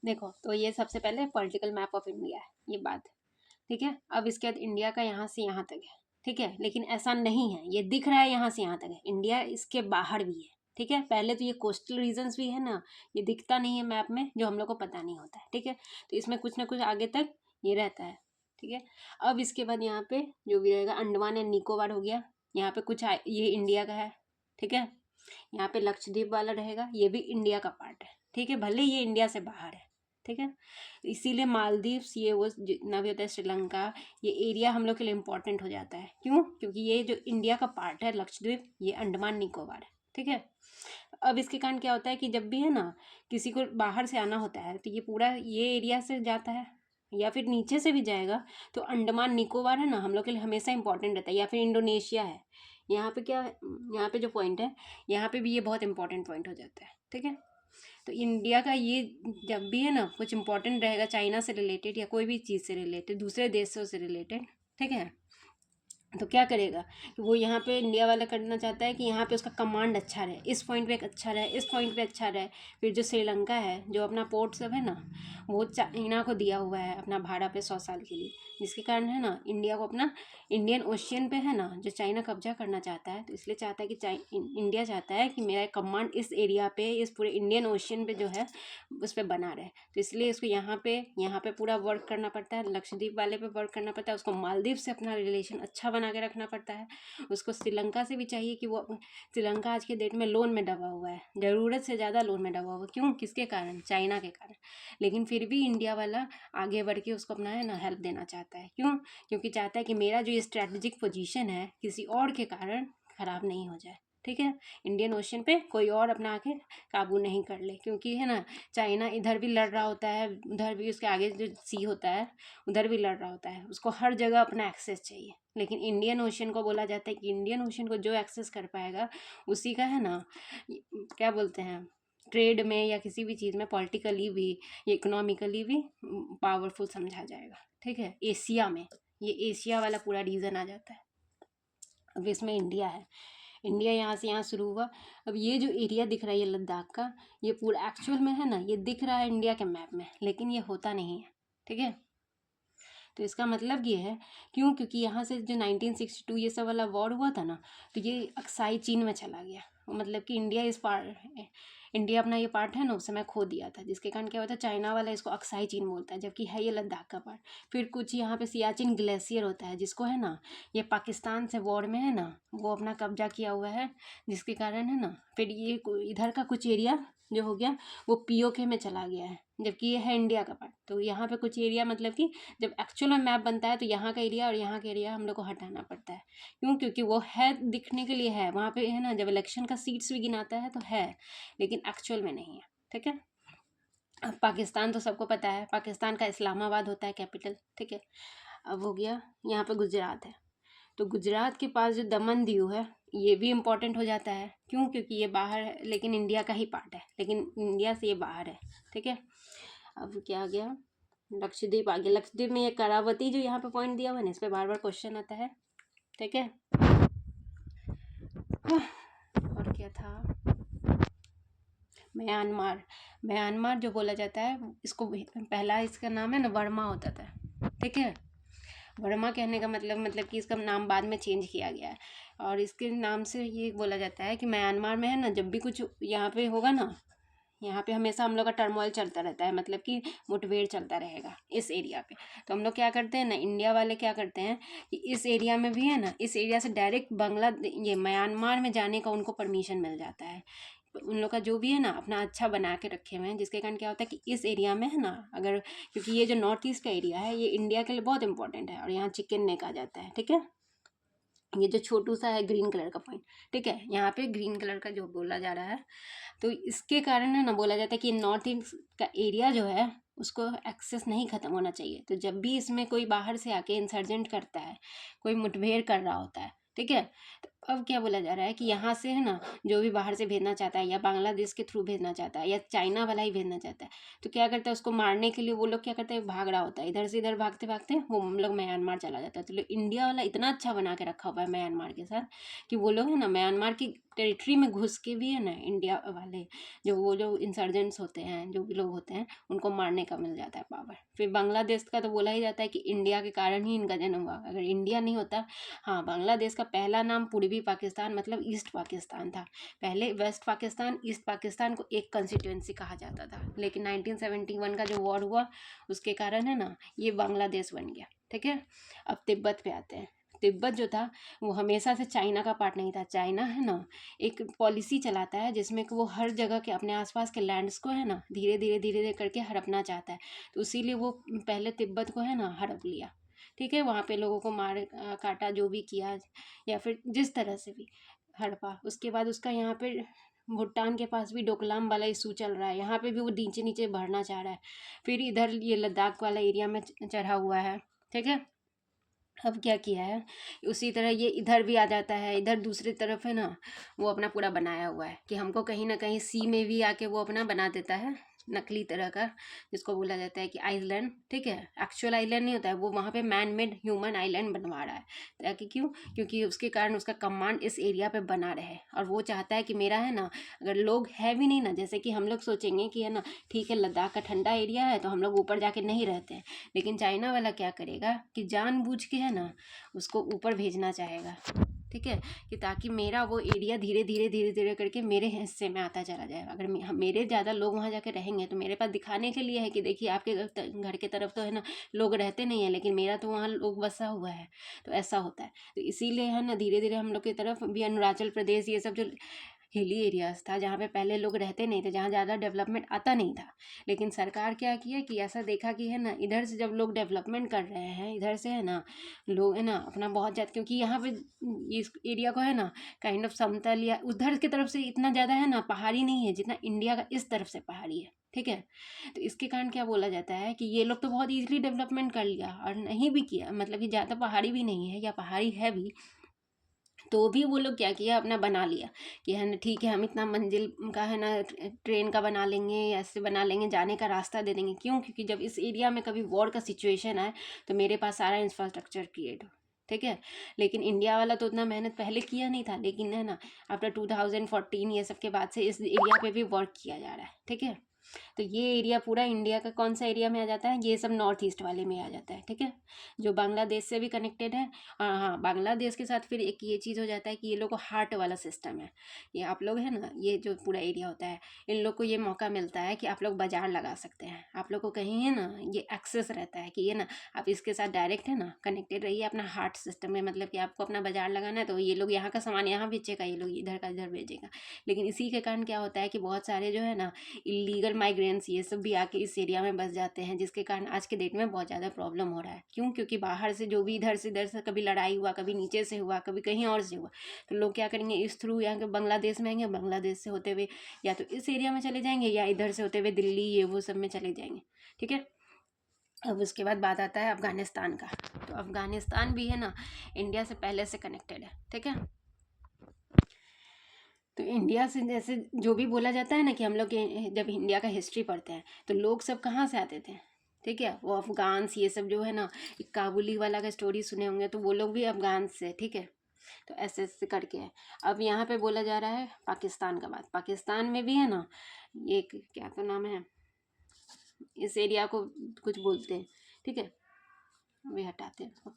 देखो तो ये सबसे पहले पॉलिटिकल मैप ऑफ इंडिया है ये बात, ठीक है। अब इसके बाद इंडिया का यहाँ से यहाँ तक है, ठीक है, लेकिन ऐसा नहीं है, ये दिख रहा है यहाँ से यहाँ तक है, इंडिया इसके बाहर भी है, ठीक है। पहले तो ये कोस्टल रीजन्स भी है ना, ये दिखता नहीं है मैप में, जो हम लोग को पता नहीं होता है, ठीक है। तो इसमें कुछ ना कुछ आगे तक ये रहता है, ठीक है। अब इसके बाद यहाँ पे जो भी रहेगा अंडमान एंड निकोबार हो गया, यहाँ पे कुछ ये इंडिया का है, ठीक है। यहाँ पे लक्षद्वीप वाला रहेगा, ये भी इंडिया का पार्ट है, ठीक है, भले ये इंडिया से बाहर है, ठीक है। इसीलिए मालदीव्स ये वो जितना भी होता है, श्रीलंका, ये एरिया हम लोग के लिए इम्पोर्टेंट हो जाता है। क्यों? क्योंकि ये जो इंडिया का पार्ट है लक्षद्वीप, ये अंडमान निकोबार है, ठीक है। अब इसके कारण क्या होता है कि जब भी है ना किसी को बाहर से आना होता है तो ये पूरा ये एरिया से जाता है, या फिर नीचे से भी जाएगा तो अंडमान निकोबार है ना हम लोग के लिए हमेशा इंपॉर्टेंट रहता है, या फिर इंडोनेशिया है। यहाँ पे क्या है, यहाँ पे जो पॉइंट है, यहाँ पे भी ये बहुत इंपॉर्टेंट पॉइंट हो जाता है, ठीक है। तो इंडिया का ये जब भी है ना कुछ इंपॉर्टेंट रहेगा चाइना से रिलेटेड या कोई भी चीज़ से रिलेटेड, दूसरे देशों से रिलेटेड, ठीक है, तो क्या करेगा कि वो यहाँ पे इंडिया वाला करना चाहता है कि यहाँ पे उसका कमांड अच्छा रहे, इस पॉइंट पे एक अच्छा रहे, इस पॉइंट पे अच्छा रहे। फिर जो श्रीलंका है, जो अपना पोर्ट सब है ना, वो चाइना को दिया हुआ है अपना भाड़ा पे 100 साल के लिए, जिसके कारण है ना इंडिया को अपना इंडियन ओशियन पे है ना जो चाइना कब्जा करना चाहता है, तो इसलिए चाहता है कि इंडिया चाहता है कि मेरा कमांड इस एरिया पे, इस पूरे इंडियन ओशियन पे जो है उस पर बना रहे। तो इसलिए इसको यहाँ पे पूरा वर्क करना पड़ता है, लक्षद्वीप वाले पे वर्क करना पड़ता है, उसको मालदीव से अपना रिलेशन अच्छा बना के रखना पड़ता है, उसको श्रीलंका से भी चाहिए कि वो श्रीलंका आज के डेट में लोन में दबा हुआ है, ज़रूरत से ज़्यादा लोन में दबा हुआ है। क्यों? किसके कारण? चाइना के कारण। लेकिन फिर भी इंडिया वाला आगे बढ़ के उसको अपना है ना हेल्प देना चाहता है। क्यों? क्योंकि चाहता है कि मेरा जो ये स्ट्रैटेजिक पोजीशन है किसी और के कारण ख़राब नहीं हो जाए, ठीक है। इंडियन ओशन पे कोई और अपना आके काबू नहीं कर ले, क्योंकि है ना चाइना इधर भी लड़ रहा होता है, उधर भी उसके आगे जो सी होता है उधर भी लड़ रहा होता है, उसको हर जगह अपना एक्सेस चाहिए। लेकिन इंडियन ओशन को बोला जाता है कि इंडियन ओशन को जो एक्सेस कर पाएगा उसी का है ना क्या बोलते हैं, ट्रेड में या किसी भी चीज़ में पॉलिटिकली भी इकोनॉमिकली भी पावरफुल समझा जाएगा, ठीक है। एशिया में ये एशिया वाला पूरा रीजन आ जाता है। अब इसमें इंडिया है, इंडिया यहाँ से यहाँ शुरू हुआ। अब ये जो एरिया दिख रहा है ये लद्दाख का, ये पूरा एक्चुअल में है ना ये दिख रहा है इंडिया के मैप में, लेकिन ये होता नहीं है, ठीक है। तो इसका मतलब ये है, क्यों? क्योंकि यहाँ से जो 1962 ये सब वाला वॉर हुआ था ना, तो ये अक्साई चीन में चला गया, मतलब कि इंडिया अपना ये पार्ट है ना उस समय खो दिया था, जिसके कारण क्या होता है चाइना वाला इसको अक्साई चीन बोलता है, जबकि है ये लद्दाख का पार्ट। फिर कुछ यहाँ पे सियाचिन ग्लेशियर होता है, जिसको है ना ये पाकिस्तान से वॉर में है ना वो अपना कब्जा किया हुआ है, जिसके कारण है ना फिर ये इधर का कुछ एरिया जो हो गया वो पीओके में चला गया है, जबकि ये है इंडिया का पार्ट। तो यहाँ पे कुछ एरिया मतलब कि जब एक्चुअल में मैप बनता है तो यहाँ का एरिया और यहाँ का एरिया हम लोग को हटाना पड़ता है। क्यों? क्योंकि वो है दिखने के लिए है वहाँ पे है ना, जब इलेक्शन का सीट्स भी गिनाता है तो है, लेकिन एक्चुअल में नहीं है, ठीक है। अब पाकिस्तान तो सबको पता है, पाकिस्तान का इस्लामाबाद होता है कैपिटल, ठीक है। अब हो गया यहाँ पे गुजरात है, तो गुजरात के पास जो दमन दीव है ये भी इम्पोर्टेंट हो जाता है। क्यों? क्योंकि ये बाहर है लेकिन इंडिया का ही पार्ट है, लेकिन इंडिया से ये बाहर है, ठीक है। अब क्या आ गया, लक्षद्वीप आ गया। लक्षद्वीप में ये करावती जो यहाँ पे पॉइंट दिया हुआ है ना, इस पर बार बार क्वेश्चन आता है, ठीक है। और क्या था, म्यांमार। म्यांमार जो बोला जाता है इसको पहला इसका नाम है ना वर्मा होता था, ठीक है। वर्मा कहने का मतलब कि इसका नाम बाद में चेंज किया गया है, और इसके नाम से ये बोला जाता है कि म्यांमार में है ना जब भी कुछ यहाँ पे होगा ना, यहाँ पे हमेशा हम लोग का टर्मोइल चलता रहता है, मतलब कि मुठभेड़ चलता रहेगा इस एरिया पे। तो हम लोग क्या करते हैं ना, इंडिया वाले क्या करते हैं कि इस एरिया में भी है ना, इस एरिया से डायरेक्ट ये म्यांमार में जाने का उनको परमिशन मिल जाता है। उन लोग का जो भी है ना अपना अच्छा बना के रखे हुए हैं, जिसके कारण क्या होता है कि इस एरिया में है ना अगर, क्योंकि ये जो नॉर्थ ईस्ट का एरिया है ये इंडिया के लिए बहुत इंपॉर्टेंट है, और यहाँ चिकन नेक आ जाता है, ठीक है। ये जो छोटू सा है ग्रीन कलर का पॉइंट, ठीक है, यहाँ पे ग्रीन कलर का जो बोला जा रहा है, तो इसके कारण है ना बोला जाता है कि नॉर्थ ईस्ट का एरिया जो है उसको एक्सेस नहीं ख़त्म होना चाहिए। तो जब भी इसमें कोई बाहर से आके इंसर्जेंट करता है, कोई मुठभेड़ कर रहा होता है, ठीक है, तो अब क्या बोला जा रहा है कि यहाँ से है ना, जो भी बाहर से भेजना चाहता है या बांग्लादेश के थ्रू भेजना चाहता है या चाइना वाला ही भेजना चाहता है, तो क्या करता है, उसको मारने के लिए वो लोग क्या करते हैं, भाग रहा होता है इधर से इधर, भागते भागते वो हम लोग म्यांमार चला जाता है। तो इंडिया वाला इतना अच्छा बना के रखा हुआ है म्यांमार के साथ कि वो लोग है ना म्यांमार की टेरिटरी में घुस के भी है ना, इंडिया वाले जो वो जो इंसर्जेंट्स होते हैं, जो भी लोग होते हैं, उनको मारने का मिल जाता है पावर। फिर बांग्लादेश का तो बोला ही जाता है कि इंडिया के कारण ही इनका जन्म हुआ, अगर इंडिया नहीं होता। हाँ, बांग्लादेश का पहला नाम पूर्वी पाकिस्तान मतलब ईस्ट पाकिस्तान था। पहले वेस्ट पाकिस्तान ईस्ट पाकिस्तान को एक कंस्टिट्यूएंसी कहा जाता था, लेकिन 1971 का जो वॉर हुआ उसके कारण है ना, ये बांग्लादेश बन गया। ठीक है, अब तिब्बत पे आते हैं। तिब्बत जो था वो हमेशा से चाइना का पार्ट नहीं था। चाइना है ना, एक पॉलिसी चलाता है जिसमें कि वो हर जगह के अपने आसपास के लैंड्स को है ना, धीरे धीरे धीरे धीरे करके हड़पना चाहता है। तो इसीलिए वो पहले तिब्बत को है ना हड़प लिया। ठीक है, वहाँ पे लोगों को मार काटा, जो भी किया, या फिर जिस तरह से भी हड़पा। उसके बाद उसका यहाँ पे भूटान के पास भी डोकलाम वाला इशू चल रहा है, यहाँ पे भी वो नीचे नीचे बढ़ना चाह रहा है। फिर इधर ये लद्दाख वाला एरिया में चढ़ा हुआ है। ठीक है, अब क्या किया है, उसी तरह ये इधर भी आ जाता है। इधर दूसरी तरफ है ना, वो अपना पूरा बनाया हुआ है कि हमको कहीं ना कहीं सी में भी आके वो अपना बना देता है, नकली तरह का, जिसको बोला जाता है कि आइलैंड। ठीक है, एक्चुअल आइलैंड नहीं होता है वो, वहाँ पे मैन मेड ह्यूमन आइलैंड बनवा रहा है। ताकि क्यों, क्योंकि उसके कारण उसका कमांड इस एरिया पे बना रहे, और वो चाहता है कि मेरा है ना, अगर लोग है भी नहीं ना, जैसे कि हम लोग सोचेंगे कि है ना, ठीक है लद्दाख का ठंडा एरिया है तो हम लोग ऊपर जाके नहीं रहते हैं, लेकिन चाइना वाला क्या करेगा कि जानबूझ के है ना, उसको ऊपर भेजना चाहेगा। ठीक है, कि ताकि मेरा वो एरिया धीरे धीरे धीरे धीरे करके मेरे हिस्से में आता चला जाएगा। अगर मेरे ज़्यादा लोग वहाँ जाके रहेंगे तो मेरे पास दिखाने के लिए है कि देखिए आपके घर के तरफ तो है ना लोग रहते नहीं है, लेकिन मेरा तो वहाँ लोग बसा हुआ है। तो ऐसा होता है, तो इसीलिए है ना धीरे धीरे हम लोग की तरफ भी अरुणाचल प्रदेश, ये सब जो हिली एरियाज था जहाँ पे पहले लोग रहते नहीं थे, जहाँ ज़्यादा डेवलपमेंट आता नहीं था, लेकिन सरकार क्या किया कि ऐसा देखा कि है ना, इधर से जब लोग डेवलपमेंट कर रहे हैं, इधर से है ना लोग है ना अपना बहुत ज़्यादा, क्योंकि यहाँ पे इस एरिया को है ना काइंड ऑफ समतल, या उधर की तरफ से इतना ज़्यादा है ना पहाड़ी नहीं है जितना इंडिया का इस तरफ से पहाड़ी है। ठीक है, तो इसके कारण क्या बोला जाता है कि ये लोग तो बहुत ईजिली डेवलपमेंट कर लिया, और नहीं भी किया, मतलब कि ज़्यादा पहाड़ी भी नहीं है या पहाड़ी है भी, तो भी वो लोग क्या किया, अपना बना लिया कि है ना ठीक है, हम इतना मंजिल का है ना ट्रेन का बना लेंगे, ऐसे बना लेंगे, जाने का रास्ता दे देंगे। क्यों, क्योंकि जब इस एरिया में कभी वॉर का सिचुएशन आए तो मेरे पास सारा इंफ्रास्ट्रक्चर क्रिएट हो। ठीक है, लेकिन इंडिया वाला तो उतना मेहनत पहले किया नहीं था, लेकिन है ना आफ्टर 2014 ये सब के बाद से इस एरिया पे भी वर्क किया जा रहा है। ठीक है, तो ये एरिया पूरा इंडिया का कौन सा एरिया में आ जाता है, ये सब नॉर्थ ईस्ट वाले में आ जाता है। ठीक है, जो बांग्लादेश से भी कनेक्टेड है। और हाँ, बांग्लादेश के साथ फिर एक ये चीज़ हो जाता है कि ये लोग को हार्ट वाला सिस्टम है। ये आप लोग है ना, ये जो पूरा एरिया होता है, इन लोग को ये मौका मिलता है कि आप लोग बाजार लगा सकते हैं। आप लोग को कहीं है ना ये एक्सेस रहता है कि ये ना आप इसके साथ डायरेक्ट है ना कनेक्टेड रहिए अपना हार्ट सिस्टम में, मतलब कि आपको अपना बाजार लगाना है तो ये लोग यहाँ का सामान यहाँ बेचेगा, ये लोग इधर का इधर बेचेगा। लेकिन इसी के कारण क्या होता है कि बहुत सारे जो है ना इलीगल माइग्रेंट्स ये सब भी आके इस एरिया में बस जाते हैं, जिसके कारण आज के डेट में बहुत ज़्यादा प्रॉब्लम हो रहा है। क्यों, क्योंकि बाहर से जो भी इधर से कभी लड़ाई हुआ, कभी नीचे से हुआ, कभी कहीं और से हुआ, तो लोग क्या करेंगे, इस थ्रू यहाँ के बांग्लादेश में आएंगे, बांग्लादेश से होते हुए या तो इस एरिया में चले जाएंगे, या इधर से होते हुए दिल्ली ये वो सब में चले जाएंगे। ठीक है, अब उसके बाद बात आता है अफगानिस्तान का। तो अफगानिस्तान भी है ना इंडिया से पहले से कनेक्टेड है। ठीक है, तो इंडिया से जैसे जो भी बोला जाता है ना कि हम लोग जब इंडिया का हिस्ट्री पढ़ते हैं तो लोग सब कहाँ से आते थे। ठीक है, वो अफगान्स ये सब जो है ना, एक काबुली वाला का स्टोरी सुने होंगे, तो वो लोग भी अफगान से। ठीक है, तो ऐसे ऐसे करके है। अब यहाँ पे बोला जा रहा है पाकिस्तान का बात। पाकिस्तान में भी है ना एक क्या तो नाम है, इस एरिया को कुछ बोलते हैं। ठीक है, वे हटाते हैं इसको।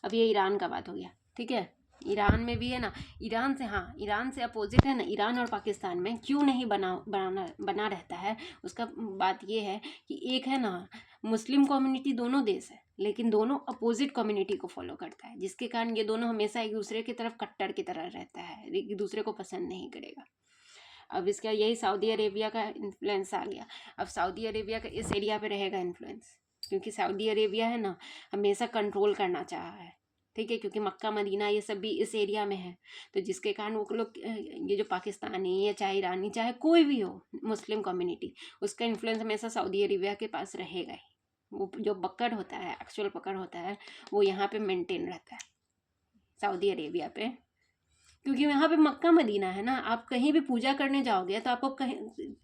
अब ये ईरान का बात हो गया। ठीक है, ईरान में भी है ना, ईरान से, हाँ ईरान से अपोजिट है ना, ईरान और पाकिस्तान में क्यों नहीं बना रहता है, उसका बात ये है कि एक है ना मुस्लिम कम्युनिटी, दोनों देश है, लेकिन दोनों अपोजिट कम्युनिटी को फॉलो करता है, जिसके कारण ये दोनों हमेशा एक दूसरे की तरफ कट्टर की तरह रहता है, एक दूसरे को पसंद नहीं करेगा। अब इसका यही सऊदी अरेबिया का इन्फ्लुएंस आ गया। अब सऊदी अरेबिया का इस एरिया पे रहेगा इन्फ्लुएंस, क्योंकि सऊदी अरेबिया है ना हमेशा कंट्रोल करना चाहा है। ठीक है, क्योंकि मक्का मदीना ये सब भी इस एरिया में है, तो जिसके कारण वो लोग ये जो पाकिस्तानी या चाहे ईरानी चाहे कोई भी हो मुस्लिम कम्युनिटी, उसका इन्फ्लुएंस हमेशा सऊदी अरेबिया के पास रहेगा ही। वो जो पकड़ होता है, एक्चुअल पकड़ होता है, वो यहाँ पे मेंटेन रहता है सऊदी अरेबिया पे। क्योंकि यहाँ पे मक्का मदीना है ना। आप कहीं भी पूजा करने जाओगे तो आपको कहीं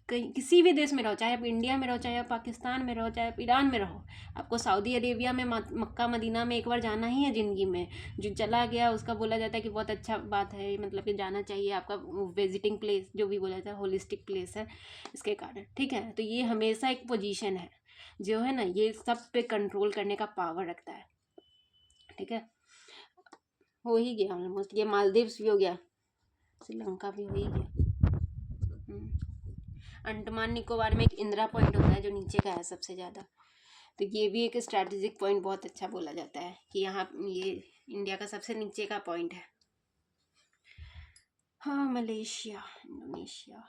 कहीं किसी भी देश में रहो, चाहे आप इंडिया में रहो, चाहे आप पाकिस्तान में रहो, चाहे आप ईरान में रहो, आपको सऊदी अरेबिया में मक्का मदीना में एक बार जाना ही है ज़िंदगी में। जो चला गया उसका बोला जाता है कि बहुत अच्छा बात है, मतलब कि जाना चाहिए, आपका विजिटिंग प्लेस जो भी बोला जाता है होलिस्टिक प्लेस है इसके कारण, ठीक है। तो ये हमेशा एक पोजीशन है जो है ना, ये सब पे कंट्रोल करने का पावर रखता है, ठीक है। हो ही गया ऑलमोस्ट, ये मालदीव्स भी हो गया, श्रीलंका भी हो ही गया। अंडमान निकोबार में एक इंदिरा पॉइंट होता है जो नीचे का है सबसे ज़्यादा, तो ये भी एक स्ट्रैटेजिक पॉइंट बहुत अच्छा बोला जाता है कि यहाँ ये इंडिया का सबसे नीचे का पॉइंट है। हाँ, मलेशिया, इंडोनेशिया,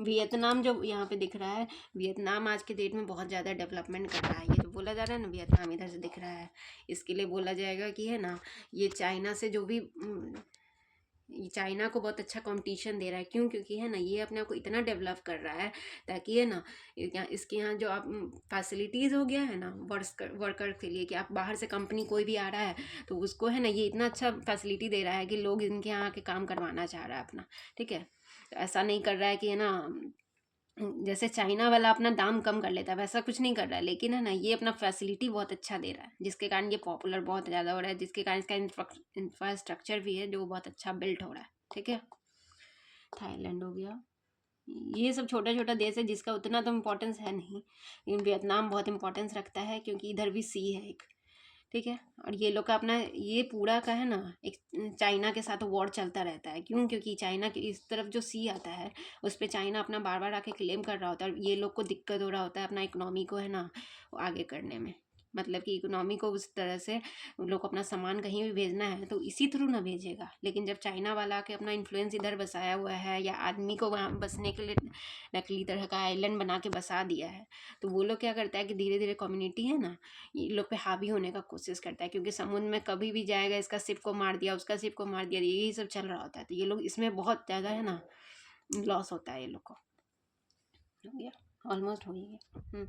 वियतनाम जो यहाँ पे दिख रहा है, वियतनाम आज के डेट में बहुत ज़्यादा डेवलपमेंट कर रहा है। ये जो बोला जा रहा है ना वियतनाम इधर से दिख रहा है, इसके लिए बोला जाएगा कि है ना ये चाइना से जो भी ये चाइना को बहुत अच्छा कंपटीशन दे रहा है। क्यों? क्योंकि है ना ये अपने आप को इतना डेवलप कर रहा है ताकि है ना इसके यहाँ जो आप फैसिलिटीज़ हो गया है ना वर्कर के लिए, कि आप बाहर से कंपनी कोई भी आ रहा है तो उसको है ना ये इतना अच्छा फैसिलिटी दे रहा है कि लोग इनके यहाँ आके काम करवाना चाह रहा है अपना, ठीक है। तो ऐसा नहीं कर रहा है कि है ना जैसे चाइना वाला अपना दाम कम कर लेता है वैसा कुछ नहीं कर रहा है, लेकिन है ना ये अपना फैसिलिटी बहुत अच्छा दे रहा है जिसके कारण ये पॉपुलर बहुत ज़्यादा हो रहा है, जिसके कारण इसका इंफ्रास्ट्रक्चर भी है जो बहुत अच्छा बिल्ट हो रहा है, ठीक है। थाईलैंड हो गया, ये सब छोटा छोटा देश है जिसका उतना तो इम्पोर्टेंस है नहीं, लेकिन वियतनाम बहुत इम्पोर्टेंस रखता है क्योंकि इधर भी सी है एक, ठीक है। और ये लोग का अपना ये पूरा का है ना एक चाइना के साथ वॉर चलता रहता है। क्यों? क्योंकि चाइना की इस तरफ जो सी आता है उस पर चाइना अपना बार बार आके क्लेम कर रहा होता है और ये लोग को दिक्कत हो रहा होता है अपना इकोनॉमी को है ना आगे करने में, मतलब कि इकोनॉमी को उस तरह से उन लोग को अपना सामान कहीं भी भेजना है तो इसी थ्रू ना भेजेगा। लेकिन जब चाइना वाला आके अपना इन्फ्लुएंस इधर बसाया हुआ है या आदमी को वहाँ बसने के लिए नकली तरह का आइलैंड बना के बसा दिया है, तो वो लोग क्या करता है कि धीरे धीरे कम्युनिटी है ना ये लोग पे हावी होने का कोशिश करता है, क्योंकि समुद्र में कभी भी जाएगा इसका शिप को मार दिया, उसका शिप को मार दिया, यही सब चल रहा होता है। तो ये लोग इसमें बहुत ज़्यादा है ना लॉस होता है ये लोग को। हो गया, ऑलमोस्ट हो ही गया।